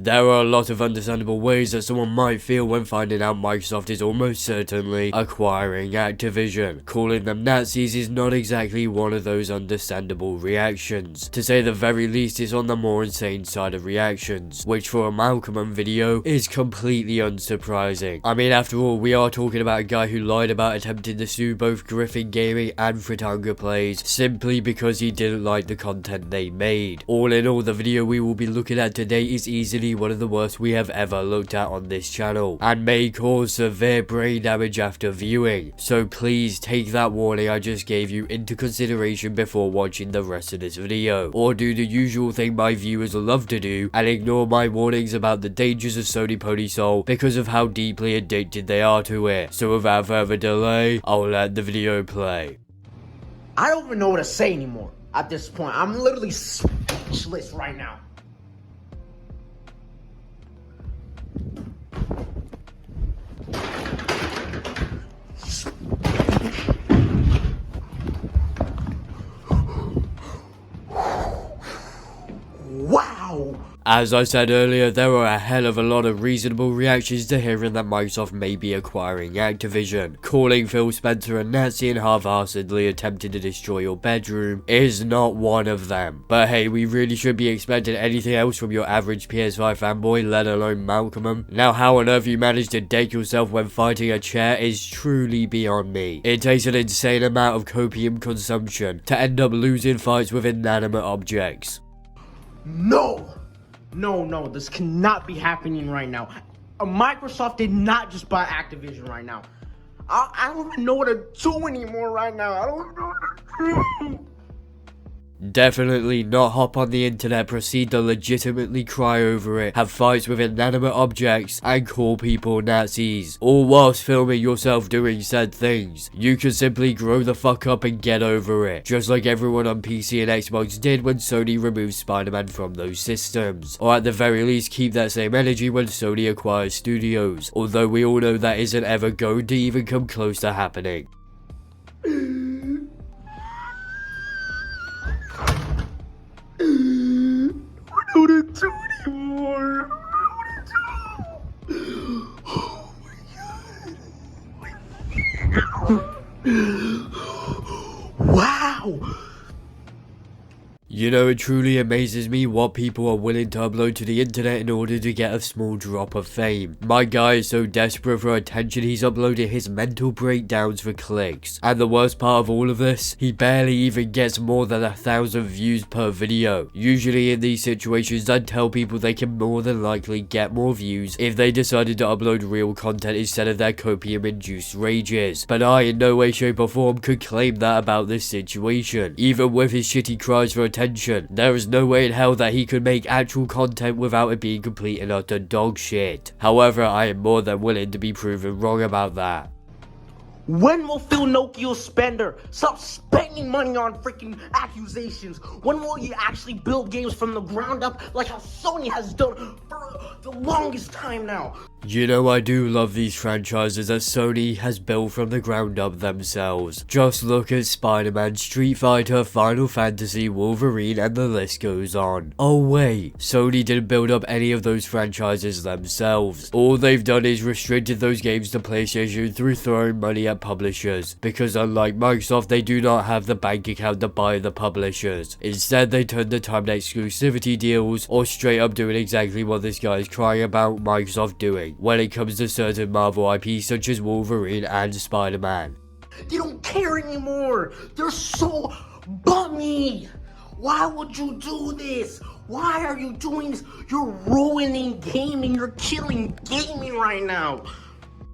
There are a lot of understandable ways that someone might feel when finding out Microsoft is almost certainly acquiring Activision. Calling them Nazis is not exactly one of those understandable reactions. To say the very least, it's on the more insane side of reactions, which for a Malkimum video is completely unsurprising. I mean, after all, we are talking about a guy who lied about attempting to sue both Griffin Gaming and Fritanga Plays simply because he didn't like the content they made. All in all, the video we will be looking at today is easily one of the worst we have ever looked at on this channel, and may cause severe brain damage after viewing, so please take that warning I just gave you into consideration before watching the rest of this video, or do the usual thing my viewers love to do and ignore my warnings about the dangers of Sony Pony Soul because of how deeply addicted they are to it. So without further delay, I'll let the video play. I don't even know what to say anymore at this point. I'm literally speechless right now. Wow! As I said earlier, there are a hell of a lot of reasonable reactions to hearing that Microsoft may be acquiring Activision. Calling Phil Spencer a Nazi and half-heartedly attempting to destroy your bedroom is not one of them. But hey, we really should be expecting anything else from your average PS5 fanboy, let alone Malkimum. Now, how on earth you managed to deck yourself when fighting a chair is truly beyond me. It takes an insane amount of copium consumption to end up losing fights with inanimate objects. No, this cannot be happening right now. Microsoft did not just buy Activision right now. I don't even know what to do anymore right now. I don't know what to do. Definitely not hop on the internet, proceed to legitimately cry over it, have fights with inanimate objects, and call people Nazis, all whilst filming yourself doing said things. You can simply grow the fuck up and get over it, just like everyone on PC and Xbox did when Sony removed Spider-Man from those systems, or at the very least keep that same energy when Sony acquires studios, although we all know that isn't ever going to even come close to happening. I don't know what to do anymore. Oh my god. Wow. You know, it truly amazes me what people are willing to upload to the internet in order to get a small drop of fame. My guy is so desperate for attention he's uploaded his mental breakdowns for clicks. And the worst part of all of this, he barely even gets more than 1,000 views per video. Usually in these situations, I'd tell people they can more than likely get more views if they decided to upload real content instead of their copium-induced rages. But I in no way, shape or form could claim that about this situation. Even with his shitty cries for attention, there is no way in hell that he could make actual content without it being complete and utter dog shit. However, I am more than willing to be proven wrong about that. When will Phil Nokia Spender stop spending money on freaking accusations? When will you actually build games from the ground up like how Sony has done for the longest time now? You know, I do love these franchises that Sony has built from the ground up themselves. Just look at Spider-Man, Street Fighter, Final Fantasy, Wolverine, and the list goes on. Oh wait, Sony didn't build up any of those franchises themselves. All they've done is restricted those games to PlayStation through throwing money at publishers, because unlike Microsoft, they do not have the bank account to buy the publishers. Instead, they turn the time to exclusivity deals, or straight up doing exactly what this guy is crying about Microsoft doing when it comes to certain Marvel IPs such as Wolverine and Spider-Man. They don't care anymore. They're so bummy. Why would you do this? Why are you doing this? You're ruining gaming. You're killing gaming right now.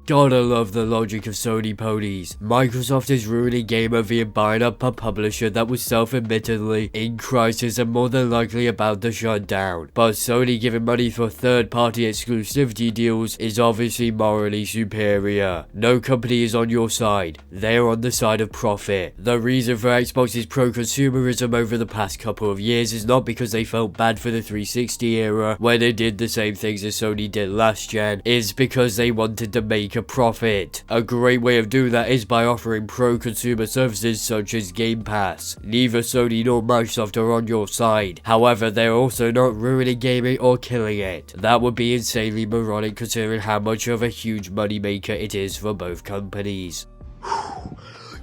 Gotta love the logic of Sony ponies. Microsoft is ruining gamer via buying up a publisher that was self-admittedly in crisis and more than likely about to shut down. But Sony giving money for third-party exclusivity deals is obviously morally superior. No company is on your side. They're on the side of profit. The reason for Xbox's pro-consumerism over the past couple of years is not because they felt bad for the 360 era where they did the same things as Sony did last gen. It's because they wanted to make a profit. A great way of doing that is by offering pro-consumer services such as Game Pass. Neither Sony nor Microsoft are on your side. However, they're also not ruining gaming or killing it. That would be insanely moronic considering how much of a huge moneymaker it is for both companies.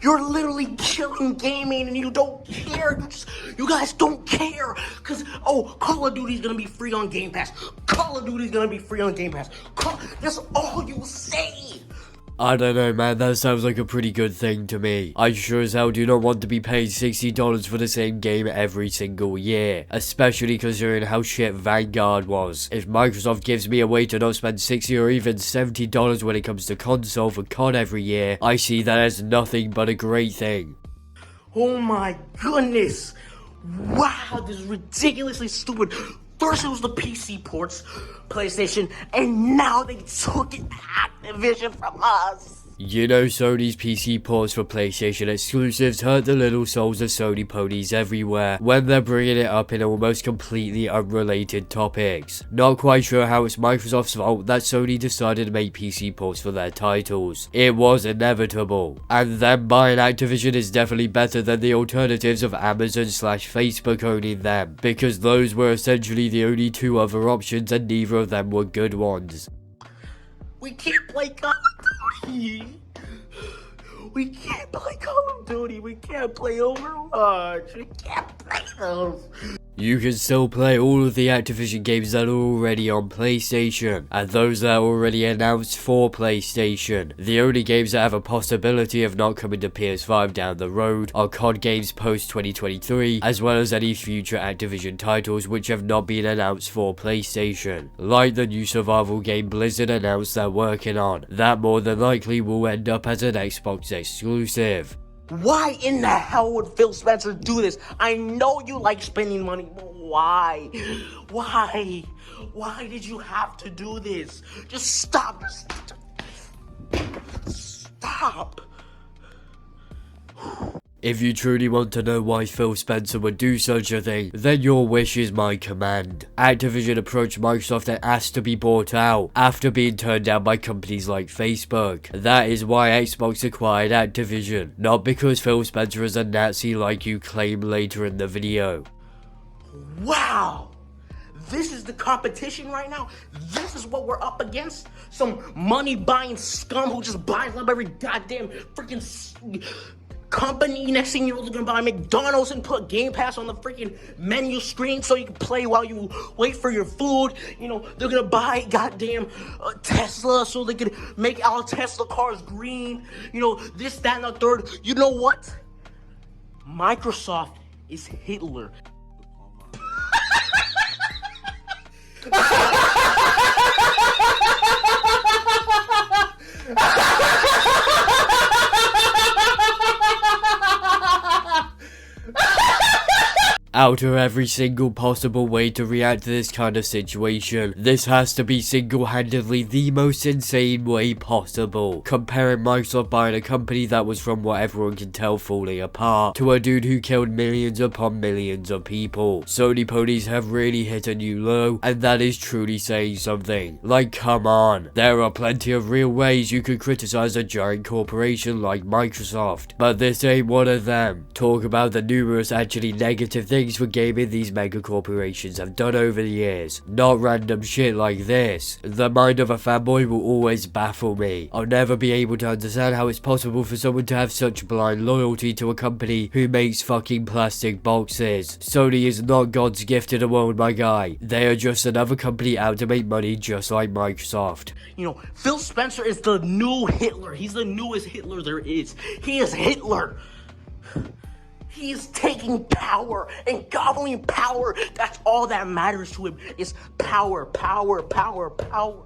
You're literally killing gaming and you don't care. You guys don't care. Cause, Call of Duty's gonna be free on Game Pass. Call of Duty's gonna be free on Game Pass. That's all you say. I don't know, man, that sounds like a pretty good thing to me. I sure as hell do not want to be paying $60 for the same game every single year, especially considering how shit Vanguard was. If Microsoft gives me a way to not spend $60 or even $70 when it comes to console for COD every year, I see that as nothing but a great thing. Oh my goodness. Wow, this is ridiculously stupid. First it was the PC ports, PlayStation, and now they took Activision from us. You know, Sony's PC ports for PlayStation exclusives hurt the little souls of Sony ponies everywhere when they're bringing it up in almost completely unrelated topics. Not quite sure how it's Microsoft's fault that Sony decided to make PC ports for their titles. It was inevitable. And them buying Activision is definitely better than the alternatives of Amazon/Facebook owning them, because those were essentially the only two other options and neither of them were good ones. We can't play Call of Duty. We can't play Call of Duty. We can't play Overwatch. We can't play those. You can still play all of the Activision games that are already on PlayStation, and those that are already announced for PlayStation. The only games that have a possibility of not coming to PS5 down the road are COD games post 2023, as well as any future Activision titles which have not been announced for PlayStation. Like the new survival game Blizzard announced they're working on, that more than likely will end up as an Xbox exclusive. Why in the hell would Phil Spencer do this? I know you like spending money, but why? Why? Why did you have to do this? Just stop. Stop. If you truly want to know why Phil Spencer would do such a thing, then your wish is my command. Activision approached Microsoft and asked to be bought out, after being turned down by companies like Facebook. That is why Xbox acquired Activision, not because Phil Spencer is a Nazi like you claim later in the video. Wow! This is the competition right now? This is what we're up against? Some money-buying scum who just buys up every goddamn freaking company. Next thing you know, they're gonna buy McDonald's and put Game Pass on the freaking menu screen so you can play while you wait for your food. You know, they're gonna buy goddamn Tesla so they can make all Tesla cars green. You know, this, that, and the third. You know what? Microsoft is Hitler. Out of every single possible way to react to this kind of situation, this has to be single-handedly the most insane way possible. Comparing Microsoft buying a company that was, from what everyone can tell, falling apart, to a dude who killed millions upon millions of people. Sony ponies have really hit a new low, and that is truly saying something. Like, come on. There are plenty of real ways you could criticize a giant corporation like Microsoft, but this ain't one of them. Talk about the numerous actually negative things for gaming these mega corporations have done over the years, not random shit like this. The mind of a fanboy will always baffle me. I'll never be able to understand how it's possible for someone to have such blind loyalty to a company who makes fucking plastic boxes. Sony is not God's gift to the world, my guy. They are just another company out to make money just like Microsoft. You know, Phil Spencer is the new Hitler. He's the newest Hitler there is. He is Hitler. He is taking power and gobbling power. That's all that matters to him is power, power, power, power.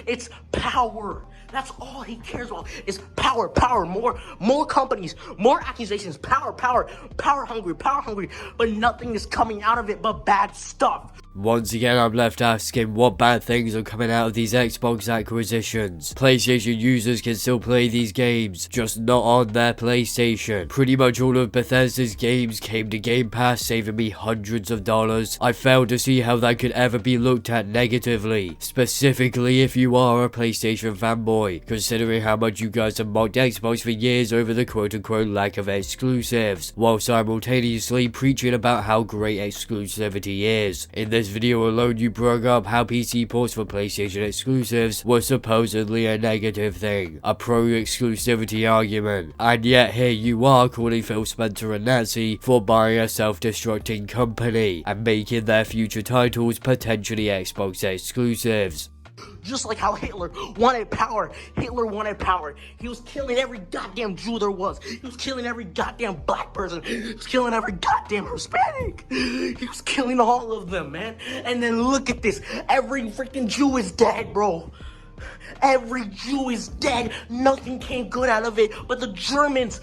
It's power. That's all he cares about is power, power, more companies, more accusations, power, power, power hungry, but nothing is coming out of it but bad stuff. Once again, I'm left asking what bad things are coming out of these Xbox acquisitions. PlayStation users can still play these games, just not on their PlayStation. Pretty much all of Bethesda's games came to Game Pass, saving me hundreds of dollars. I fail to see how that could ever be looked at negatively, specifically if you are a PlayStation fanboy, considering how much you guys have mocked Xbox for years over the quote-unquote lack of exclusives, while simultaneously preaching about how great exclusivity is. In this video alone, you brought up how PC ports for PlayStation exclusives were supposedly a negative thing, a pro-exclusivity argument, and yet here you are calling Phil Spencer a Nazi for buying a self-destructing company and making their future titles potentially Xbox exclusives. Just like how Hitler wanted power. Hitler wanted power. He was killing every goddamn Jew there was. He was killing every goddamn black person. He was killing every goddamn Hispanic. He was killing all of them, man. And then look at this. Every freaking Jew is dead, bro. Every Jew is dead. Nothing came good out of it. But the Germans,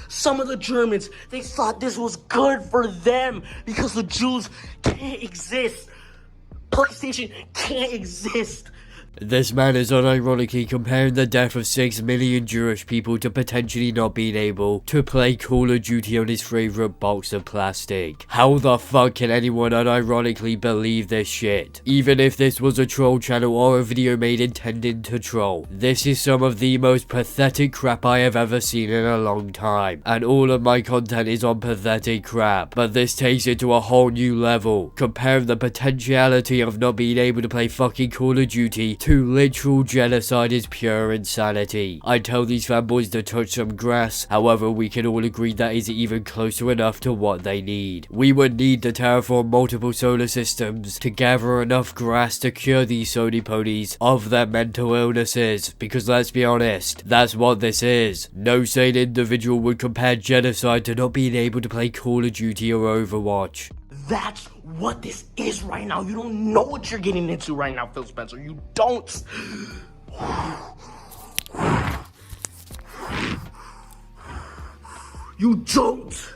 some of the Germans, they thought this was good for them because the Jews can't exist. PlayStation can't exist. This man is unironically comparing the death of 6 million Jewish people to potentially not being able to play Call of Duty on his favorite box of plastic. How the fuck can anyone unironically believe this shit? Even if this was a troll channel or a video made intended to troll, this is some of the most pathetic crap I have ever seen in a long time, and all of my content is on pathetic crap, but this takes it to a whole new level, comparing the potentiality of not being able to play fucking Call of Duty to literal genocide is pure insanity. I tell these fanboys to touch some grass, however we can all agree that isn't even closer enough to what they need. We would need to terraform multiple solar systems to gather enough grass to cure these Sony ponies of their mental illnesses, because let's be honest, that's what this is. No sane individual would compare genocide to not being able to play Call of Duty or Overwatch. That's what this is right now. You don't know what you're getting into right now, Phil Spencer. You don't. You don't.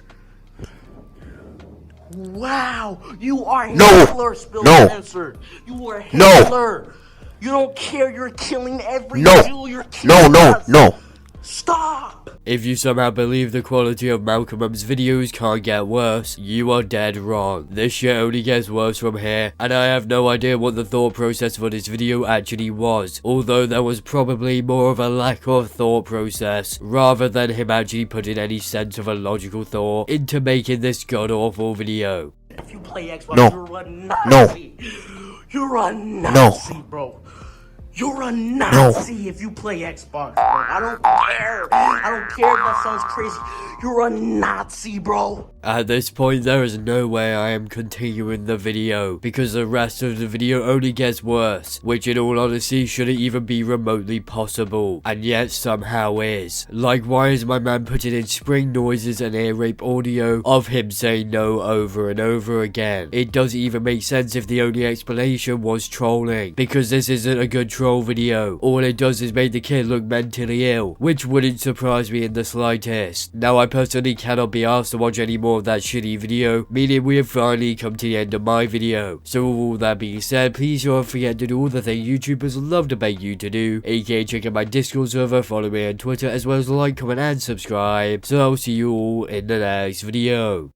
Wow, you are Hitler, Phil Spencer. You are Hitler. You don't care. You're killing every Jew. You're killing us. Stop! If you somehow believe the quality of Malkimum's videos can't get worse, you are dead wrong. This shit only gets worse from here, and I have no idea what the thought process for this video actually was, although there was probably more of a lack of thought process, rather than him actually putting any sense of a logical thought into making this god-awful video. If you play Xbox, you're a Nazi. You're a Nazi, bro. You're a Nazi if you play Xbox, bro. I don't care. I don't care if that sounds crazy. You're a Nazi, bro. At this point, there is no way I am continuing the video, because the rest of the video only gets worse, which in all honesty shouldn't even be remotely possible, and yet somehow is. Like, why is my man putting in spring noises and ear rape audio of him saying no over and over again? It doesn't even make sense if the only explanation was trolling, because this isn't a good troll video. All it does is make the kid look mentally ill, which wouldn't surprise me in the slightest. Now, I personally cannot be asked to watch any more of that shitty video, meaning we have finally come to the end of my video. So with all that being said, please don't forget to do all the things YouTubers love to beg you to do, aka check out my Discord server, follow me on Twitter, as well as like, comment and subscribe. So I'll see you all in the next video.